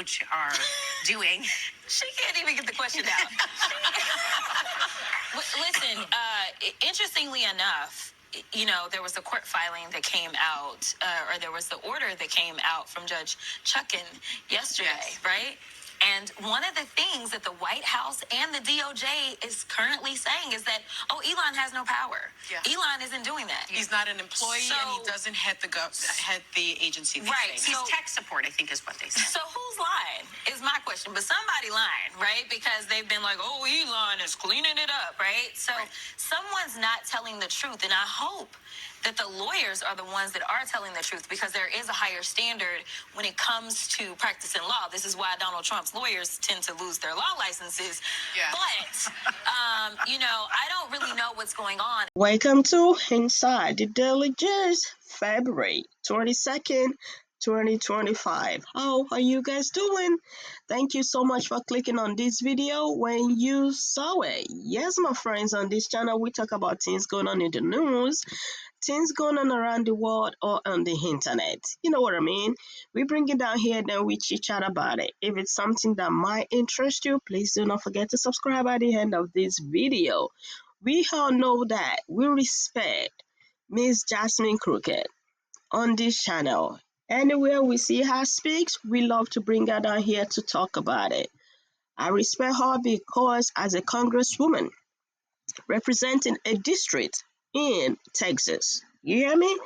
DOJ are doing. She can't even get the question out. Listen, interestingly enough, you know, there was a court filing that came out, or there was the order that came out from Judge Chuckin yesterday, yes. Right? And one of the things that the White House and the DOJ is currently saying is that, Elon has no power. Yeah. Elon isn't doing that. He's not an employee, and he doesn't head the agency. Right. He's tech support, I think is what they said. So who's lying is my question. But somebody lying, right? Because they've been like, Elon is cleaning it up, right? So someone's not telling the truth. And I hope that the lawyers are the ones that are telling the truth, because there is a higher standard when it comes to practicing law. This is why Donald Trump's lawyers tend to lose their law licenses. Yeah. But, you know, I don't really know what's going on. Welcome to Inside the Daily Gist, February 22nd, 2025. How are you guys doing? Thank you so much for clicking on this video when you saw it. Yes, my friends, on this channel, we talk about things going on in the news, things going on around the world or on the internet. You know what I mean? We bring it down here, then we chit chat about it. If it's something that might interest you, please do not forget to subscribe at the end of this video. We all know that we respect Miss Jasmine Crockett on this channel. Anywhere we see her speaks, we love to bring her down here to talk about it. I respect her because as a congresswoman representing a district in Texas, you hear me?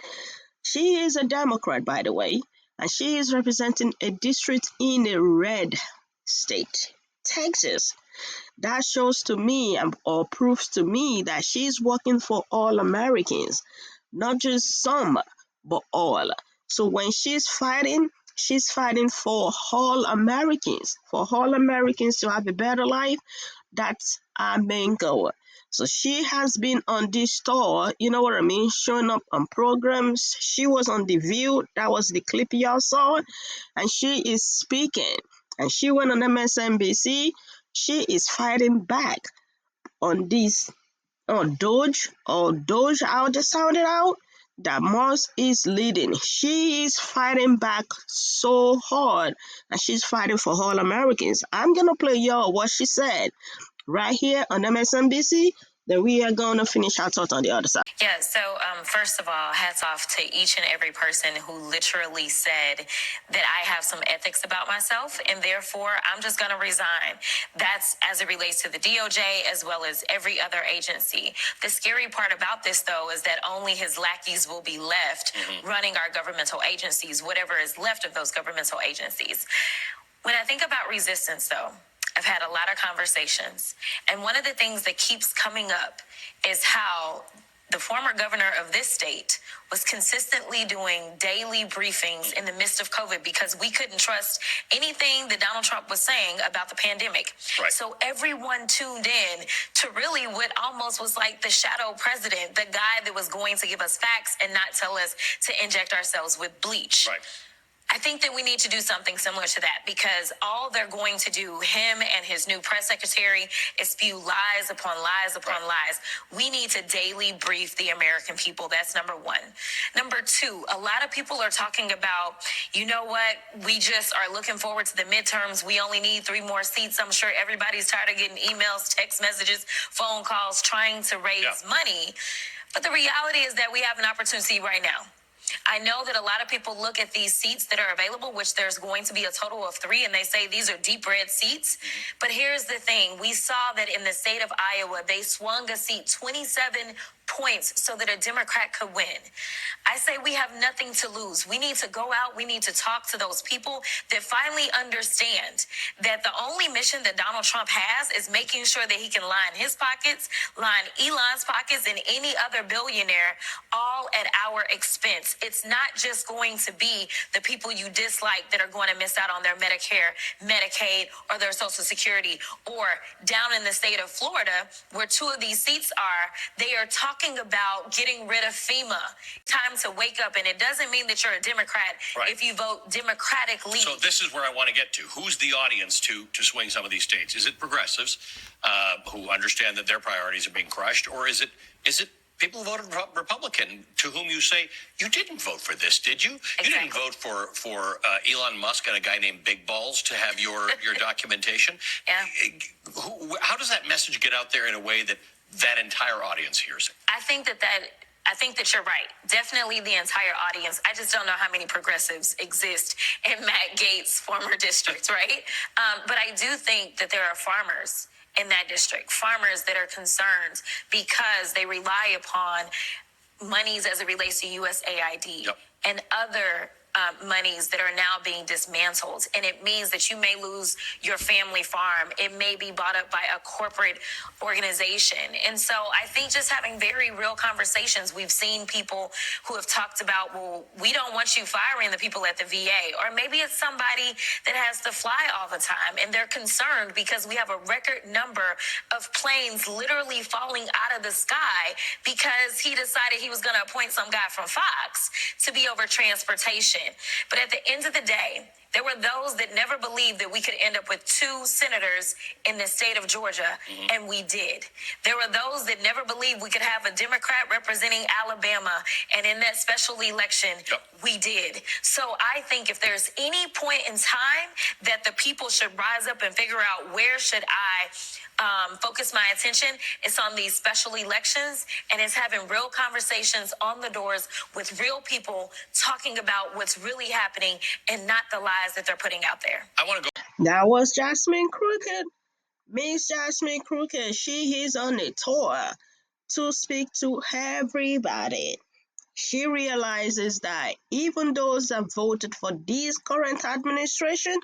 She is a Democrat, by the way, and she is representing a district in a red state, Texas. That shows to me or proves to me that she's working for all Americans, not just some, but all. So when she's fighting for all Americans, to have a better life. That's our main goal. So she has been on this tour, you know what I mean, showing up on programs. She was on The View, that was the clip y'all saw, and she is speaking. And she went on MSNBC. She is fighting back on this, Doge, I'll just sound it out, that Musk is leading. She is fighting back so hard, and she's fighting for all Americans. I'm going to play y'all what she said right here on MSNBC. Then we are going to finish our thoughts on the other side. Yeah, so first of all, hats off to each and every person who literally said that I have some ethics about myself, and therefore I'm just going to resign. That's as it relates to the DOJ as well as every other agency. The scary part about this, though, is that only his lackeys will be left running our governmental agencies, whatever is left of those governmental agencies. When I think about resistance, though, I've had a lot of conversations, and one of the things that keeps coming up is how the former governor of this state was consistently doing daily briefings in the midst of COVID because we couldn't trust anything that Donald Trump was saying about the pandemic. Right. So everyone tuned in to really what almost was like the shadow president, the guy that was going to give us facts and not tell us to inject ourselves with bleach. Right. I think that we need to do something similar to that, because all they're going to do, him and his new press secretary, is spew lies upon lies upon lies. We need to daily brief the American people. That's number one. Number two, a lot of people are talking about, you know what, we just are looking forward to the midterms. We only need 3 more seats. I'm sure everybody's tired of getting emails, text messages, phone calls, trying to raise money. But the reality is that we have an opportunity right now. I know that a lot of people look at these seats that are available, which there's going to be a total of 3, and they say these are deep red seats. But here's the thing. We saw that in the state of Iowa, they swung a seat 27 points so that a Democrat could win. I say we have nothing to lose. We need to go out. We need to talk to those people that finally understand that the only mission that Donald Trump has is making sure that he can line his pockets, line Elon's pockets, and any other billionaire, all at our expense. It's not just going to be the people you dislike that are going to miss out on their Medicare, Medicaid, or their Social Security. Or down in the state of Florida, where 2 of these seats are, they are talking about getting rid of FEMA. Time to wake up, and it doesn't mean that you're a Democrat if you vote Democratically. So this is where I want to get to. Who's the audience to swing some of these states? Is it progressives who understand that their priorities are being crushed, or is it people voted Republican, to whom you say, you didn't vote for this, did you? Exactly. You didn't vote for Elon Musk and a guy named Big Balls to have your documentation. Yeah. How does that message get out there in a way that that entire audience hears it? I think that you're right. Definitely the entire audience. I just don't know how many progressives exist in Matt Gaetz' former district, right? But I do think that there are farmers in that district, farmers that are concerned because they rely upon monies as it relates to USAID and other monies that are now being dismantled. And it means that you may lose your family farm. It may be bought up by a corporate organization. And so I think just having very real conversations, we've seen people who have talked about, well, we don't want you firing the people at the VA. Or maybe it's somebody that has to fly all the time and they're concerned because we have a record number of planes literally falling out of the sky because he decided he was going to appoint some guy from Fox to be over transportation. But at the end of the day, there were those that never believed that we could end up with 2 senators in the state of Georgia, and we did. There were those that never believed we could have a Democrat representing Alabama, and in that special election, we did. So I think if there's any point in time that the people should rise up and figure out where should I focus my attention, it's on these special elections, and it's having real conversations on the doors with real people talking about what's really happening and not the lies that they're putting out there. I want to go. That was Jasmine Crockett. Miss Jasmine Crockett, she is on a tour to speak to everybody. She realizes that even those that voted for this current administration,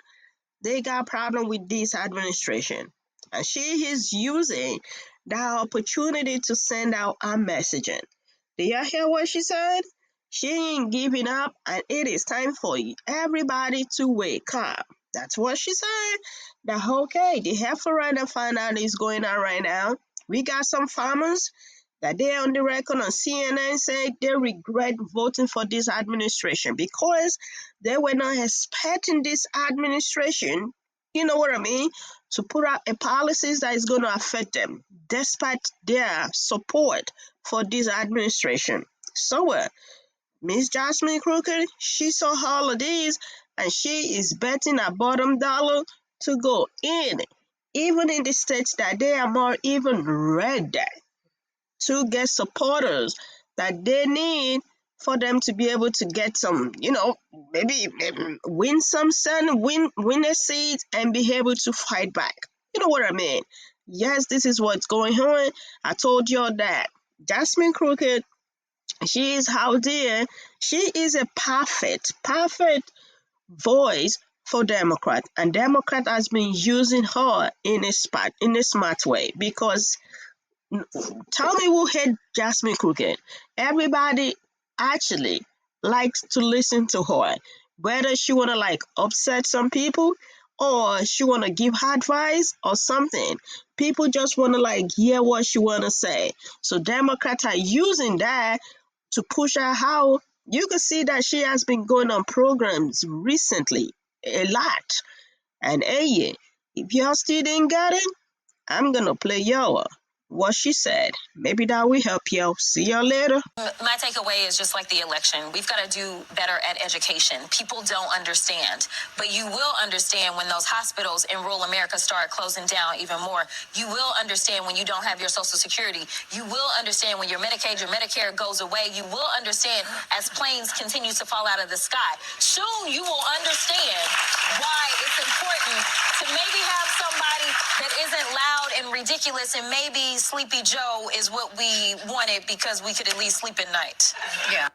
they got problem with this administration. And she is using that opportunity to send out a messaging. Do you hear what she said? She ain't giving up, and it is time for everybody to wake up. That's what she said. That okay, the referendum finale is going on right now. We got some farmers that they're on the record on CNN saying they regret voting for this administration because they were not expecting this administration, you know what I mean, to put out a policies that is going to affect them despite their support for this administration. So Miss Jasmine Crockett, she saw all of these and she is betting a bottom dollar to go in, even in the states that they are more even red, to get supporters that they need for them to be able to get some, maybe win some sun, win a seat and be able to fight back. You know what I mean? Yes, this is what's going on. I told you that Jasmine Crockett, she is out there. She is a perfect voice for Democrat, and Democrat has been using her in a smart way because tell me who hate Jasmine Crockett. Everybody actually likes to listen to her, whether she wanna upset some people or she wanna give advice or something. People just wanna hear what she wanna say. So Democrats are using that to push her out. You can see that she has been going on programs recently a lot. And hey, if y'all still didn't get it, I'm gonna play y'all what she said. Maybe that will help you. See y'all later. My takeaway is just like the election. We've got to do better at education. People don't understand, but you will understand when those hospitals in rural America start closing down even more. You will understand when you don't have your Social Security. You will understand when your Medicaid, your Medicare goes away. You will understand as planes continue to fall out of the sky. Soon you will understand why it's important to maybe have somebody that isn't loud and ridiculous, and maybe Sleepy Joe is what we wanted because we could at least sleep at night. Yeah.